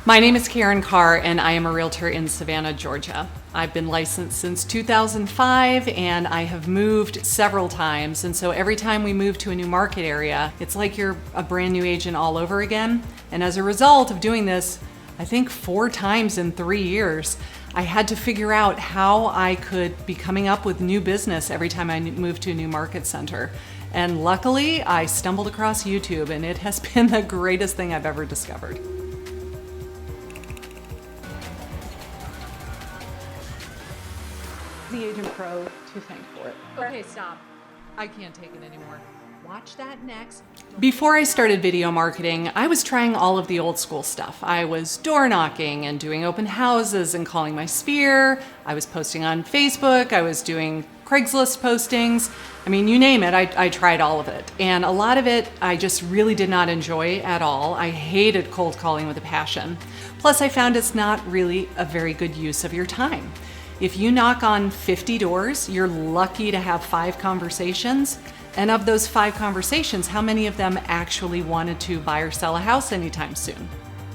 My name is Karin Carr, and I am a realtor in Savannah, Georgia. I've been licensed since 2005, and I have moved several times. And so every time we move to a new market area, it's like you're a brand new agent all over again. And as a result of doing this, I think 4 times in 3 years, I had to figure out how I could be coming up with new business every time I moved to a new market center. And luckily, I stumbled across YouTube, and it has been the greatest thing I've ever discovered. The Agent Pro to thank for it. Okay, stop. I can't take it anymore. Watch that next. Before I started video marketing, I was trying all of the old school stuff. I was door knocking and doing open houses and calling my sphere. I was posting on Facebook. I was doing Craigslist postings. I mean, you name it, I tried all of it. And a lot of it I just really did not enjoy at all. I hated cold calling with a passion. Plus, I found it's not really a very good use of your time. If you knock on 50 doors, you're lucky to have 5 conversations. And of those 5 conversations, how many of them actually wanted to buy or sell a house anytime soon?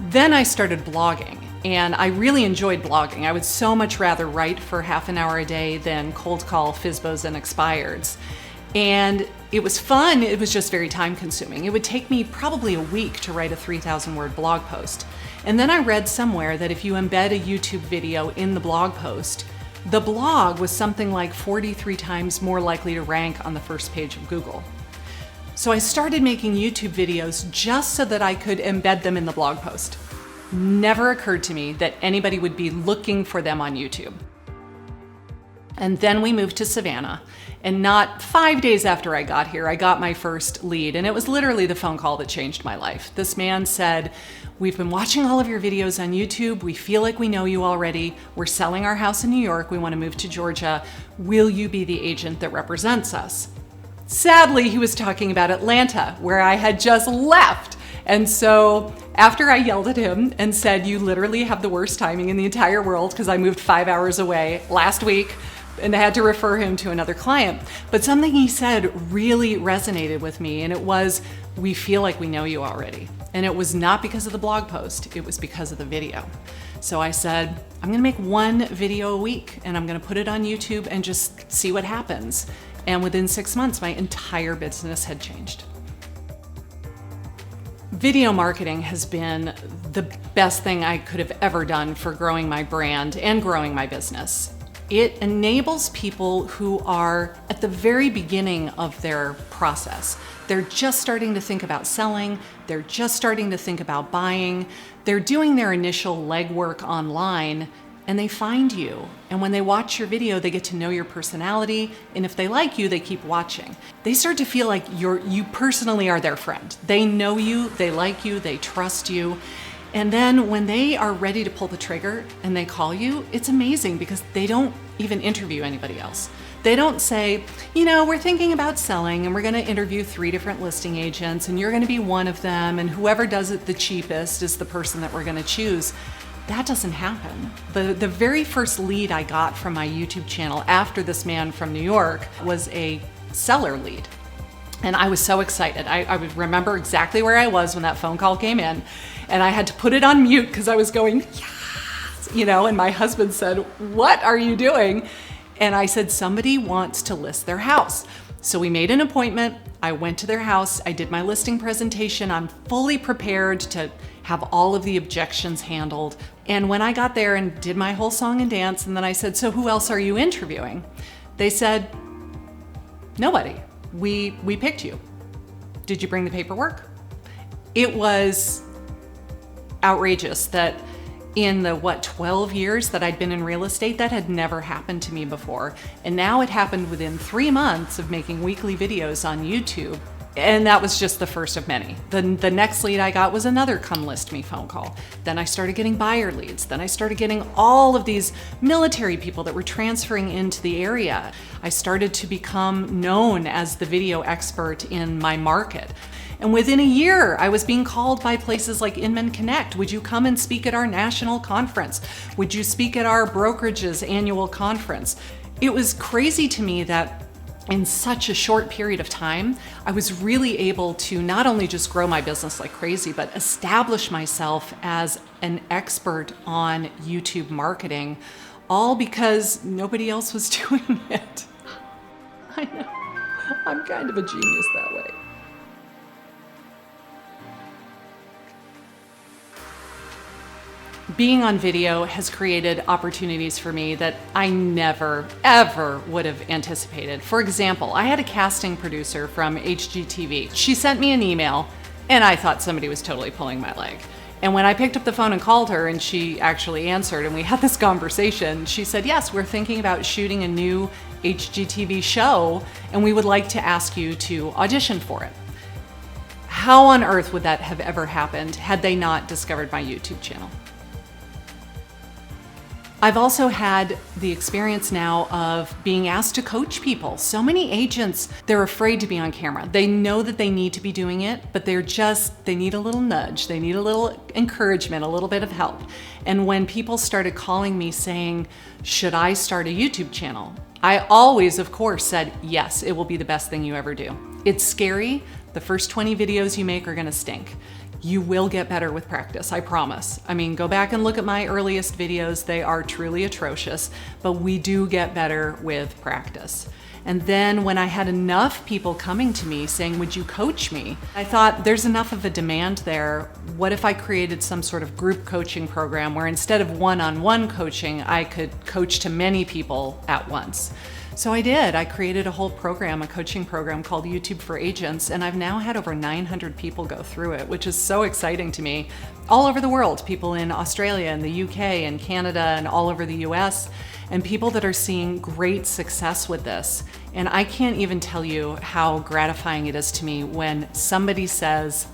Then I started blogging, and I really enjoyed blogging. I would so much rather write for half an hour a day than cold call FSBOs and expireds. And it was fun, it was just very time consuming. It would take me probably a week to write a 3,000 word blog post. And then I read somewhere that if you embed a YouTube video in the blog post, the blog was something like 43 times more likely to rank on the first page of Google. So I started making YouTube videos just so that I could embed them in the blog post. Never occurred to me that anybody would be looking for them on YouTube. And then we moved to Savannah. And not 5 days after I got here, I got my first lead. And it was literally the phone call that changed my life. This man said, "We've been watching all of your videos on YouTube. We feel like we know you already. We're selling our house in New York. We want to move to Georgia. Will you be the agent that represents us?" Sadly, he was talking about Atlanta, where I had just left. And so after I yelled at him and said, "You literally have the worst timing in the entire world," because I moved 5 hours away last week, and I had to refer him to another client. But something he said really resonated with me, and it was, "We feel like we know you already." And it was not because of the blog post, it was because of the video. So I said, I'm gonna make 1 video a week, and I'm gonna put it on YouTube and just see what happens. And within 6 months, my entire business had changed. Video marketing has been the best thing I could have ever done for growing my brand and growing my business. It enables people who are at the very beginning of their process. They're just starting to think about selling, they're just starting to think about buying, they're doing their initial legwork online, and they find you. And when they watch your video, they get to know your personality, and if they like you, they keep watching. They start to feel like you personally are their friend. They know you, they like you, they trust you. And then when they are ready to pull the trigger and they call you, it's amazing because they don't even interview anybody else. They don't say, you know, we're thinking about selling and we're gonna interview 3 different listing agents and you're gonna be one of them, and whoever does it the cheapest is the person that we're gonna choose. That doesn't happen. The very first lead I got from my YouTube channel after this man from New York was a seller lead. And I was so excited. I would remember exactly where I was when that phone call came in, and I had to put it on mute because I was going, yes, you know, and my husband said, "What are you doing?" And I said, "Somebody wants to list their house." So we made an appointment. I went to their house. I did my listing presentation. I'm fully prepared to have all of the objections handled. And when I got there and did my whole song and dance, and then I said, "So who else are you interviewing?" They said, "Nobody. We picked you. Did you bring the paperwork?" It was outrageous that in the 12 years that I'd been in real estate, that had never happened to me before. And now it happened within 3 months of making weekly videos on YouTube. And that was just the first of many. The next lead I got was another come list me phone call. Then I started getting buyer leads. Then I started getting all of these military people that were transferring into the area. I started to become known as the video expert in my market. And within a year, I was being called by places like Inman Connect. Would you come and speak at our national conference? Would you speak at our brokerage's annual conference? It was crazy to me that in such a short period of time, I was really able to not only just grow my business like crazy, but establish myself as an expert on YouTube marketing, all because nobody else was doing it. I know, I'm kind of a genius that way. Being on video has created opportunities for me that I never, ever would have anticipated. For example, I had a casting producer from HGTV. She sent me an email and I thought somebody was totally pulling my leg. And when I picked up the phone and called her and she actually answered and we had this conversation, she said, yes, we're thinking about shooting a new HGTV show and we would like to ask you to audition for it. How on earth would that have ever happened had they not discovered my YouTube channel? I've also had the experience now of being asked to coach people. So many agents, they're afraid to be on camera. They know that they need to be doing it, but they need a little nudge. They need a little encouragement, a little bit of help. And when people started calling me saying, should I start a YouTube channel? I always, of course, said, yes, it will be the best thing you ever do. It's scary. The first 20 videos you make are gonna stink. You will get better with practice, I promise. I mean, go back and look at my earliest videos. They are truly atrocious, but we do get better with practice. And then when I had enough people coming to me saying, would you coach me? I thought there's enough of a demand there. What if I created some sort of group coaching program where instead of one-on-one coaching, I could coach to many people at once? So I did. I created a whole program, a coaching program called YouTube for Agents, and I've now had over 900 people go through it, which is so exciting to me. All over the world, people in Australia and the UK and Canada and all over the US, and people that are seeing great success with this. And I can't even tell you how gratifying it is to me when somebody says,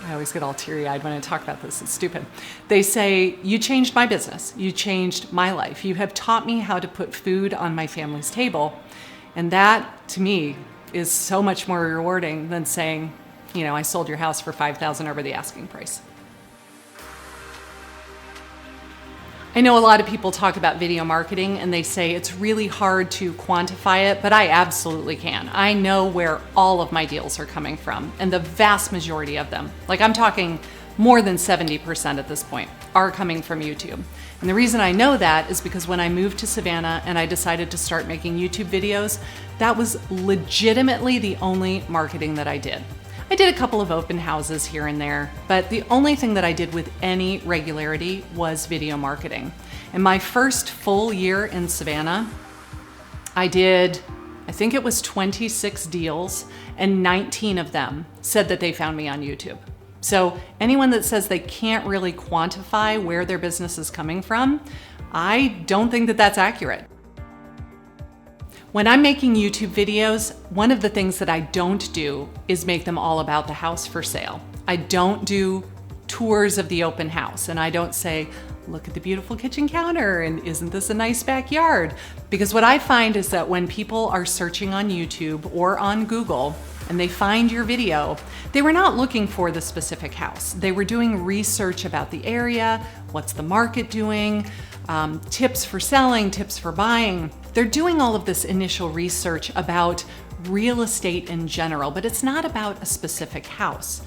I always get all teary-eyed when I talk about this, it's stupid. They say, you changed my business, you changed my life, you have taught me how to put food on my family's table. And that, to me, is so much more rewarding than saying, you know, I sold your house for $5,000 over the asking price. I know a lot of people talk about video marketing and they say it's really hard to quantify it, but I absolutely can. I know where all of my deals are coming from, and the vast majority of them, like I'm talking more than 70% at this point, are coming from YouTube. And the reason I know that is because when I moved to Savannah and I decided to start making YouTube videos, that was legitimately the only marketing that I did. I did a couple of open houses here and there, but the only thing that I did with any regularity was video marketing. In my first full year in Savannah, I think it was 26 deals, and 19 of them said that they found me on YouTube. So anyone that says they can't really quantify where their business is coming from, I don't think that that's accurate. When I'm making YouTube videos, one of the things that I don't do is make them all about the house for sale. I don't do tours of the open house, and I don't say, look at the beautiful kitchen counter and isn't this a nice backyard? Because what I find is that when people are searching on YouTube or on Google and they find your video, they were not looking for the specific house. They were doing research about the area, what's the market doing, tips for selling, tips for buying. They're doing all of this initial research about real estate in general, but it's not about a specific house.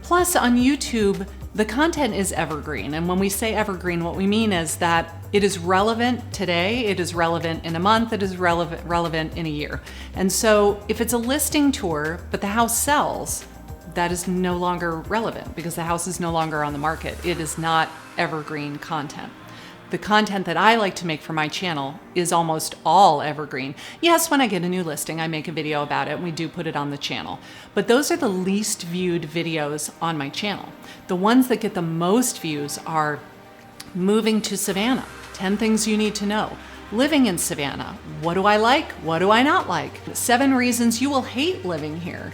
Plus on YouTube, the content is evergreen. And when we say evergreen, what we mean is that it is relevant today, it is relevant in a month, it is relevant in a year. And so if it's a listing tour, but the house sells, that is no longer relevant because the house is no longer on the market. It is not evergreen content. The content that I like to make for my channel is almost all evergreen. Yes, when I get a new listing, I make a video about it and we do put it on the channel. But those are the least viewed videos on my channel. The ones that get the most views are moving to Savannah, 10 things you need to know. Living in Savannah, what do I like? What do I not like? 7 reasons you will hate living here.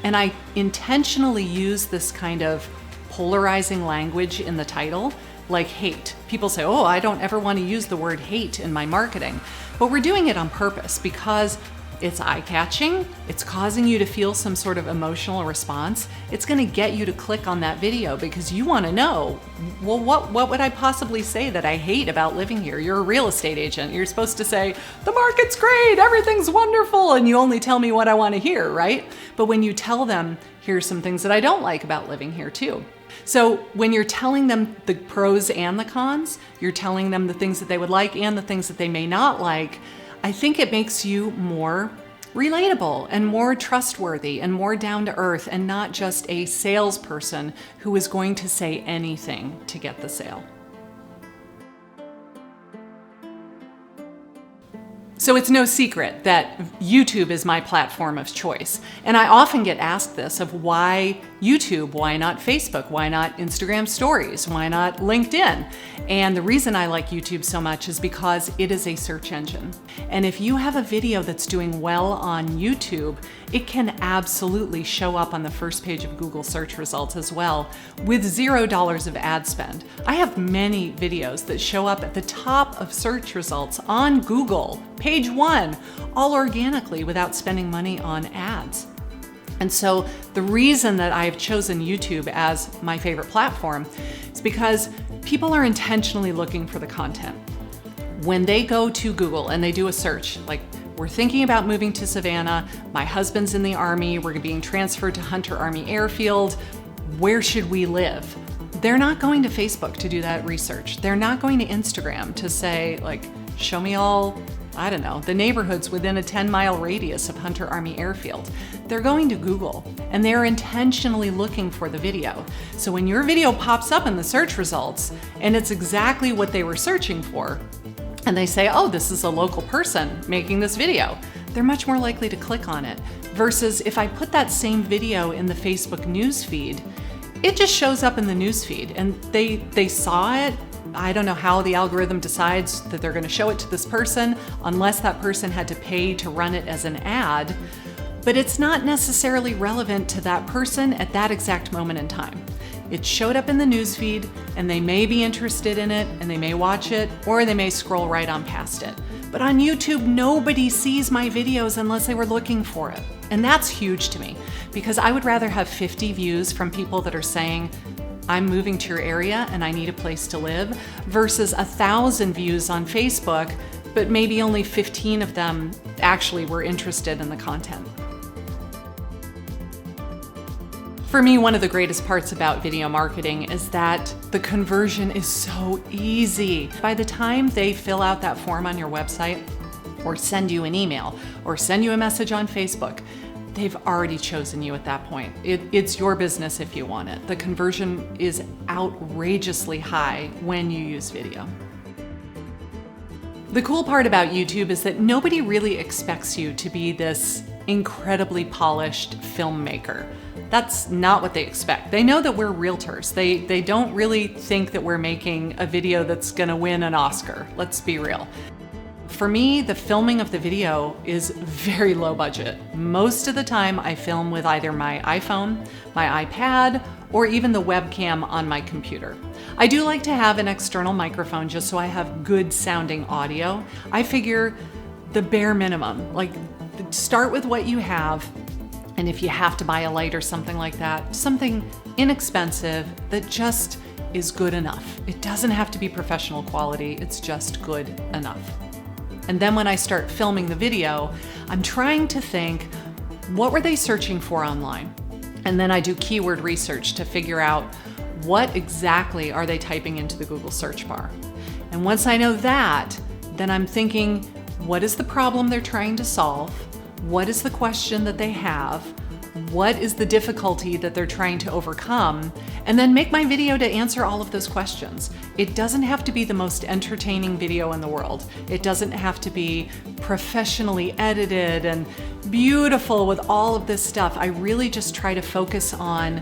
And I intentionally use this kind of polarizing language in the title, like hate. People say, oh, I don't ever want to use the word hate in my marketing. But we're doing it on purpose because It's eye-catching, it's causing you to feel some sort of emotional response. It's gonna get you to click on that video because you wanna know, well, what would I possibly say that I hate about living here? You're a real estate agent. You're supposed to say, the market's great, everything's wonderful, and you only tell me what I wanna hear, right? But when you tell them, here's some things that I don't like about living here too. So when you're telling them the pros and the cons, you're telling them the things that they would like and the things that they may not like, I think it makes you more relatable and more trustworthy and more down to earth and not just a salesperson who is going to say anything to get the sale. So it's no secret that YouTube is my platform of choice. And I often get asked this of why YouTube, why not Facebook, why not Instagram stories, why not LinkedIn? And the reason I like YouTube so much is because it is a search engine. And if you have a video that's doing well on YouTube, it can absolutely show up on the first page of Google search results as well with $0 of ad spend. I have many videos that show up at the top of search results on Google, page 1, all organically without spending money on ads. And so the reason that I've chosen YouTube as my favorite platform is because people are intentionally looking for the content. When they go to Google and they do a search, like we're thinking about moving to Savannah, my husband's in the Army, we're being transferred to Hunter Army Airfield, where should we live? They're not going to Facebook to do that research. They're not going to Instagram to say, like, show me all, I don't know, the neighborhoods within a 10-mile radius of Hunter Army Airfield. They're going to Google and they're intentionally looking for the video. So when your video pops up in the search results and it's exactly what they were searching for, and they say, oh, this is a local person making this video, they're much more likely to click on it. Versus if I put that same video in the Facebook news feed, it just shows up in the news feed and they saw it. I don't know how the algorithm decides that they're going to show it to this person unless that person had to pay to run it as an ad, but it's not necessarily relevant to that person at that exact moment in time. It showed up in the newsfeed and they may be interested in it and they may watch it or they may scroll right on past it. But on YouTube, nobody sees my videos unless they were looking for it. And that's huge to me because I would rather have 50 views from people that are saying, I'm moving to your area and I need a place to live, versus 1,000 views on Facebook, but maybe only 15 of them actually were interested in the content. For me, one of the greatest parts about video marketing is that the conversion is so easy. By the time they fill out that form on your website, or send you an email, or send you a message on Facebook, they've already chosen you at that point. It's your business if you want it. The conversion is outrageously high when you use video. The cool part about YouTube is that nobody really expects you to be this incredibly polished filmmaker. That's not what they expect. They know that we're realtors. They don't really think that we're making a video that's gonna win an Oscar. Let's be real. For me, the filming of the video is very low budget. Most of the time I film with either my iPhone, my iPad, or even the webcam on my computer. I do like to have an external microphone just so I have good sounding audio. I figure the bare minimum, like start with what you have, and if you have to buy a light or something like that, something inexpensive that just is good enough. It doesn't have to be professional quality, it's just good enough. And then when I start filming the video, I'm trying to think, what were they searching for online? And then I do keyword research to figure out what exactly are they typing into the Google search bar. And once I know that, then I'm thinking, what is the problem they're trying to solve? What is the question that they have? What is the difficulty that they're trying to overcome? And then make my video to answer all of those questions. It doesn't have to be the most entertaining video in the world. It doesn't have to be professionally edited and beautiful with all of this stuff. I really just try to focus on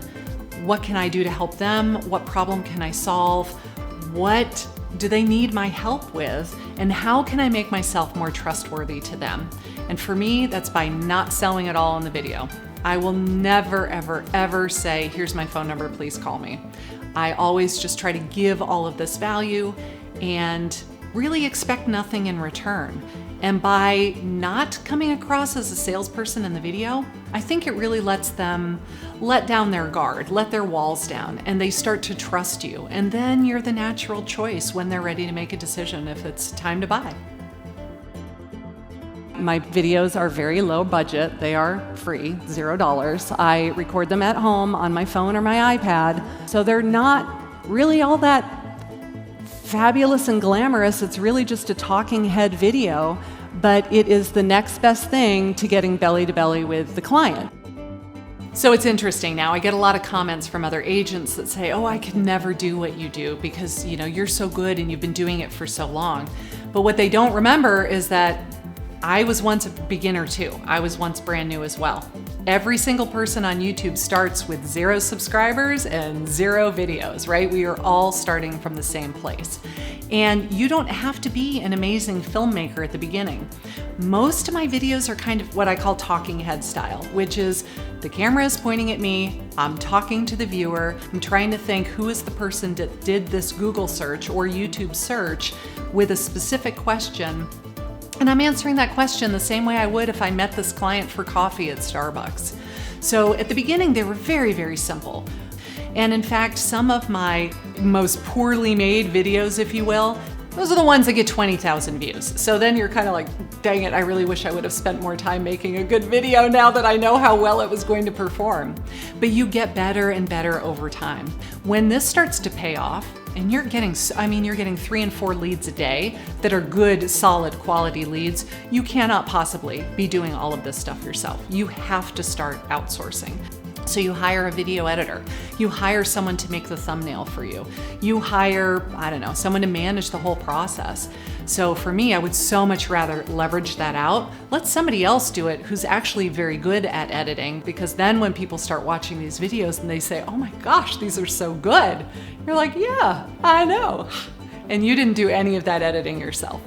what can I do to help them? What problem can I solve? What do they need my help with? And how can I make myself more trustworthy to them? And for me, that's by not selling it all in the video. I will never, ever, ever say, here's my phone number, please call me. I always just try to give all of this value and really expect nothing in return. And by not coming across as a salesperson in the video, I think it really lets them let down their guard, let their walls down, and they start to trust you. And then you're the natural choice when they're ready to make a decision if it's time to buy. My videos are very low budget. They are free, $0. I record them at home on my phone or my iPad. So they're not really all that fabulous and glamorous. It's really just a talking head video, but it is the next best thing to getting belly to belly with the client. So it's interesting now. I get a lot of comments from other agents that say, oh, I could never do what you do because you're so good and you've been doing it for so long. But what they don't remember is that I was once a beginner too. I was once brand new as well. Every single person on YouTube starts with 0 subscribers and 0 videos, right? We are all starting from the same place. And you don't have to be an amazing filmmaker at the beginning. Most of my videos are kind of what I call talking head style, which is the camera is pointing at me, I'm talking to the viewer, I'm trying to think who is the person that did this Google search or YouTube search with a specific question. And I'm answering that question the same way I would if I met this client for coffee at Starbucks. So at the beginning, they were very, very simple. And in fact, some of my most poorly made videos, if you will, those are the ones that get 20,000 views. So then you're kind of like, dang it, I really wish I would have spent more time making a good video now that I know how well it was going to perform. But you get better and better over time. When this starts to pay off, and you're getting 3 and 4 leads a day that are good, solid, quality leads, you cannot possibly be doing all of this stuff yourself. You have to start outsourcing. So you hire a video editor, you hire someone to make the thumbnail for you, you hire, someone to manage the whole process. So for me, I would so much rather leverage that out. Let somebody else do it who's actually very good at editing, because then when people start watching these videos and they say, oh my gosh, these are so good, you're like, yeah, I know. And you didn't do any of that editing yourself.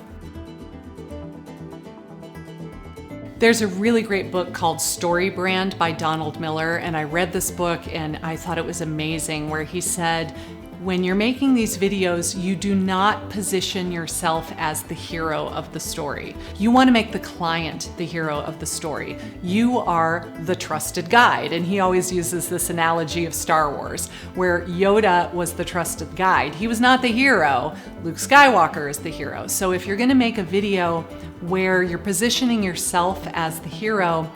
There's a really great book called Story Brand by Donald Miller, and I read this book and I thought it was amazing, where he said, when you're making these videos, you do not position yourself as the hero of the story. You want to make the client the hero of the story. You are the trusted guide. And he always uses this analogy of Star Wars, where Yoda was the trusted guide. He was not the hero. Luke Skywalker is the hero. So if you're going to make a video where you're positioning yourself as the hero,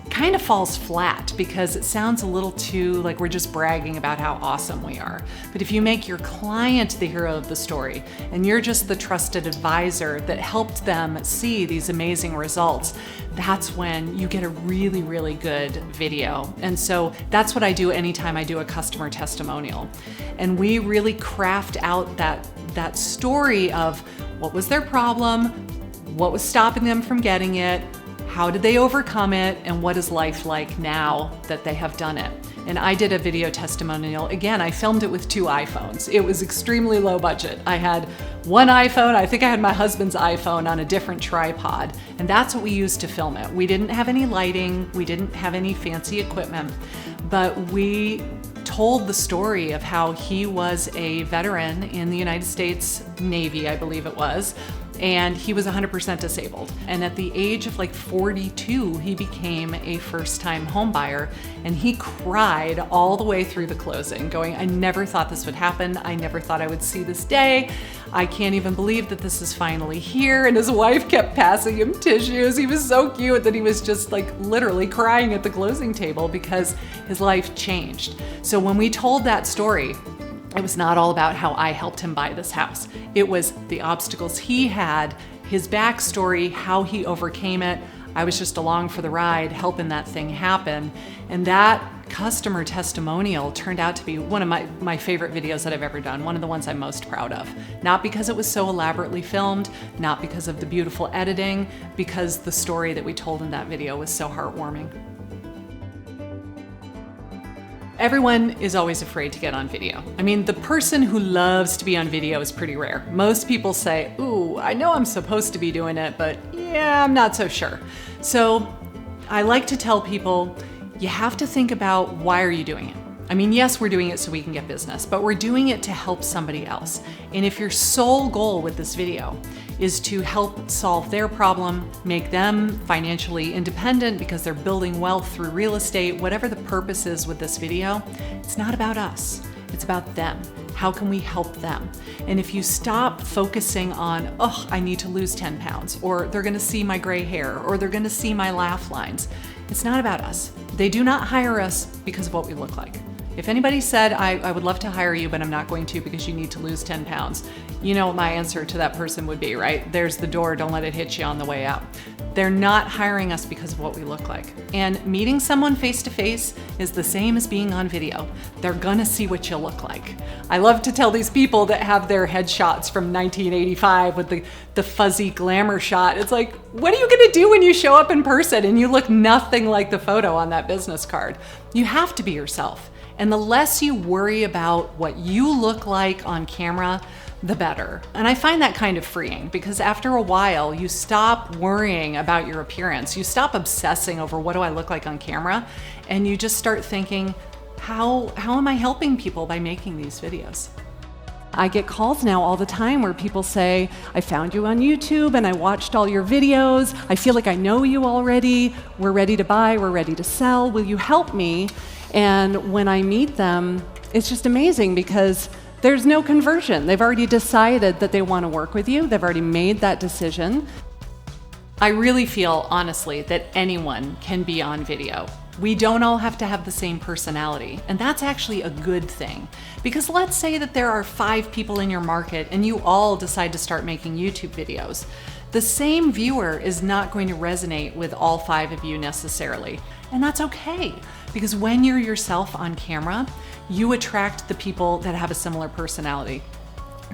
kind of falls flat because it sounds a little too like we're just bragging about how awesome we are. But if you make your client the hero of the story and you're just the trusted advisor that helped them see these amazing results, that's when you get a really, really good video. And so that's what I do anytime I do a customer testimonial. And we really craft out that story of what was their problem, what was stopping them from getting it, how did they overcome it, and what is life like now that they have done it? And I did a video testimonial. Again, I filmed it with 2 iPhones. It was extremely low budget. I had one iPhone, I think I had my husband's iPhone on a different tripod, and that's what we used to film it. We didn't have any lighting, we didn't have any fancy equipment, but we told the story of how he was a veteran in the United States Navy, I believe it was, and he was 100% disabled. And at the age of like 42, he became a first-time home buyer, and he cried all the way through the closing, going, I never thought this would happen. I never thought I would see this day. I can't even believe that this is finally here. And his wife kept passing him tissues. He was so cute that he was just like literally crying at the closing table because his life changed. So when we told that story, it was not all about how I helped him buy this house. It was the obstacles he had, his backstory, how he overcame it. I was just along for the ride, helping that thing happen. And that customer testimonial turned out to be one of my favorite videos that I've ever done, one of the ones I'm most proud of. Not because it was so elaborately filmed, not because of the beautiful editing, because the story that we told in that video was so heartwarming. Everyone is always afraid to get on video. I mean, the person who loves to be on video is pretty rare. Most people say, ooh, I know I'm supposed to be doing it, but yeah, I'm not so sure. So I like to tell people, you have to think about, why are you doing it? I mean, yes, we're doing it so we can get business, but we're doing it to help somebody else. And if your sole goal with this video is to help solve their problem, make them financially independent because they're building wealth through real estate, whatever the purpose is with this video, it's not about us, it's about them. How can we help them? And if you stop focusing on, oh, I need to lose 10 pounds, or they're gonna see my gray hair, or they're gonna see my laugh lines, it's not about us. They do not hire us because of what we look like. If anybody said, I would love to hire you, but I'm not going to because you need to lose 10 pounds, you know what my answer to that person would be, right? There's the door, don't let it hit you on the way out. They're not hiring us because of what we look like. And meeting someone face to face is the same as being on video. They're gonna see what you look like. I love to tell these people that have their headshots from 1985 with the fuzzy glamour shot. It's like, what are you gonna do when you show up in person and you look nothing like the photo on that business card? You have to be yourself. And the less you worry about what you look like on camera, the better. And I find that kind of freeing because after a while, you stop worrying about your appearance. You stop obsessing over what do I look like on camera, and you just start thinking, how am I helping people by making these videos? I get calls now all the time where people say, I found you on YouTube and I watched all your videos. I feel like I know you already. We're ready to buy, we're ready to sell. Will you help me? And when I meet them, it's just amazing because there's no conversion. They've already decided that they want to work with you. They've already made that decision. I really feel, honestly, that anyone can be on video. We don't all have to have the same personality, and that's actually a good thing. Because let's say that there are 5 people in your market and you all decide to start making YouTube videos. The same viewer is not going to resonate with all 5 of you necessarily, and that's okay. Because when you're yourself on camera, you attract the people that have a similar personality.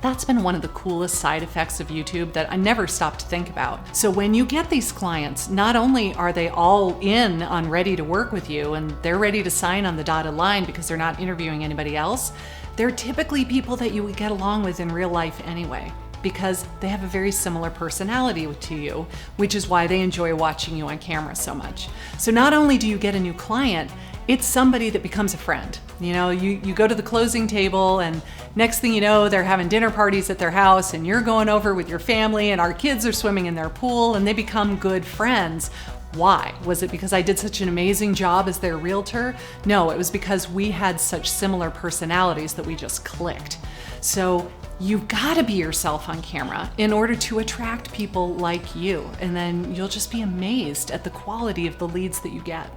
That's been one of the coolest side effects of YouTube that I never stopped to think about. So when you get these clients, not only are they all in on ready to work with you and they're ready to sign on the dotted line because they're not interviewing anybody else, they're typically people that you would get along with in real life anyway, because they have a very similar personality to you, which is why they enjoy watching you on camera so much. So not only do you get a new client, it's somebody that becomes a friend. You know, you go to the closing table and next thing you know, they're having dinner parties at their house and you're going over with your family and our kids are swimming in their pool and they become good friends. Why? Was it because I did such an amazing job as their realtor? No, it was because we had such similar personalities that we just clicked. So you've got to be yourself on camera in order to attract people like you, and then you'll just be amazed at the quality of the leads that you get.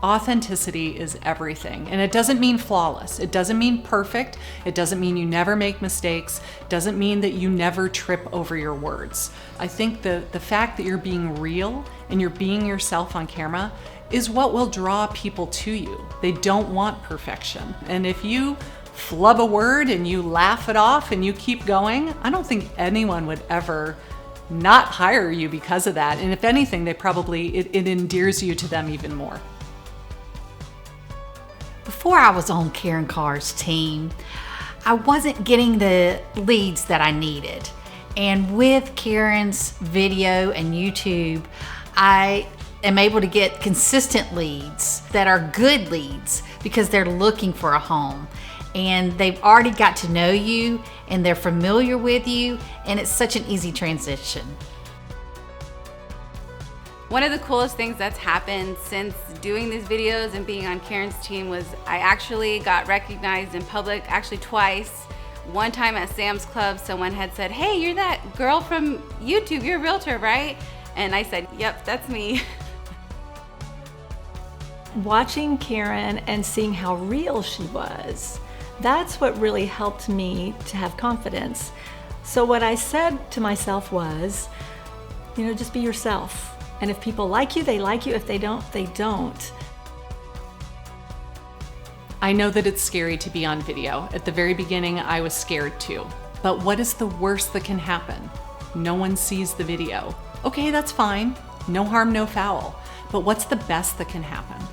Authenticity is everything, and it doesn't mean flawless. It doesn't mean perfect. It doesn't mean you never make mistakes. It doesn't mean that you never trip over your words. I think the fact that you're being real and you're being yourself on camera is what will draw people to you. They don't want perfection. And if you flub a word and you laugh it off and you keep going, I don't think anyone would ever not hire you because of that. And if anything, they probably, it endears you to them even more. Before I was on Karin Carr's team, I wasn't getting the leads that I needed. And with Karin's video and YouTube, I am able to get consistent leads that are good leads because they're looking for a home. And they've already got to know you and they're familiar with you, and it's such an easy transition. One of the coolest things that's happened since doing these videos and being on Karin's team was I actually got recognized in public, actually twice. One time at Sam's Club, someone had said, "Hey, you're that girl from YouTube, you're a realtor, right?" And I said, "Yep, that's me." Watching Karin and seeing how real she was, that's what really helped me to have confidence. So what I said to myself was, just be yourself. And if people like you, they like you. If they don't, they don't. I know that it's scary to be on video. At the very beginning, I was scared too. But what is the worst that can happen? No one sees the video. Okay, that's fine. No harm, no foul. But what's the best that can happen?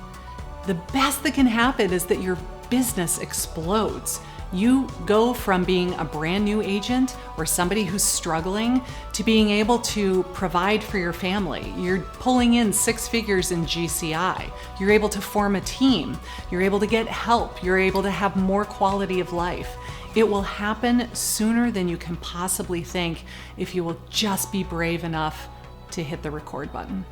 The best that can happen is that your business explodes. You go from being a brand new agent or somebody who's struggling to being able to provide for your family. You're pulling in 6 figures in GCI. You're able to form a team. You're able to get help. You're able to have more quality of life. It will happen sooner than you can possibly think if you will just be brave enough to hit the record button.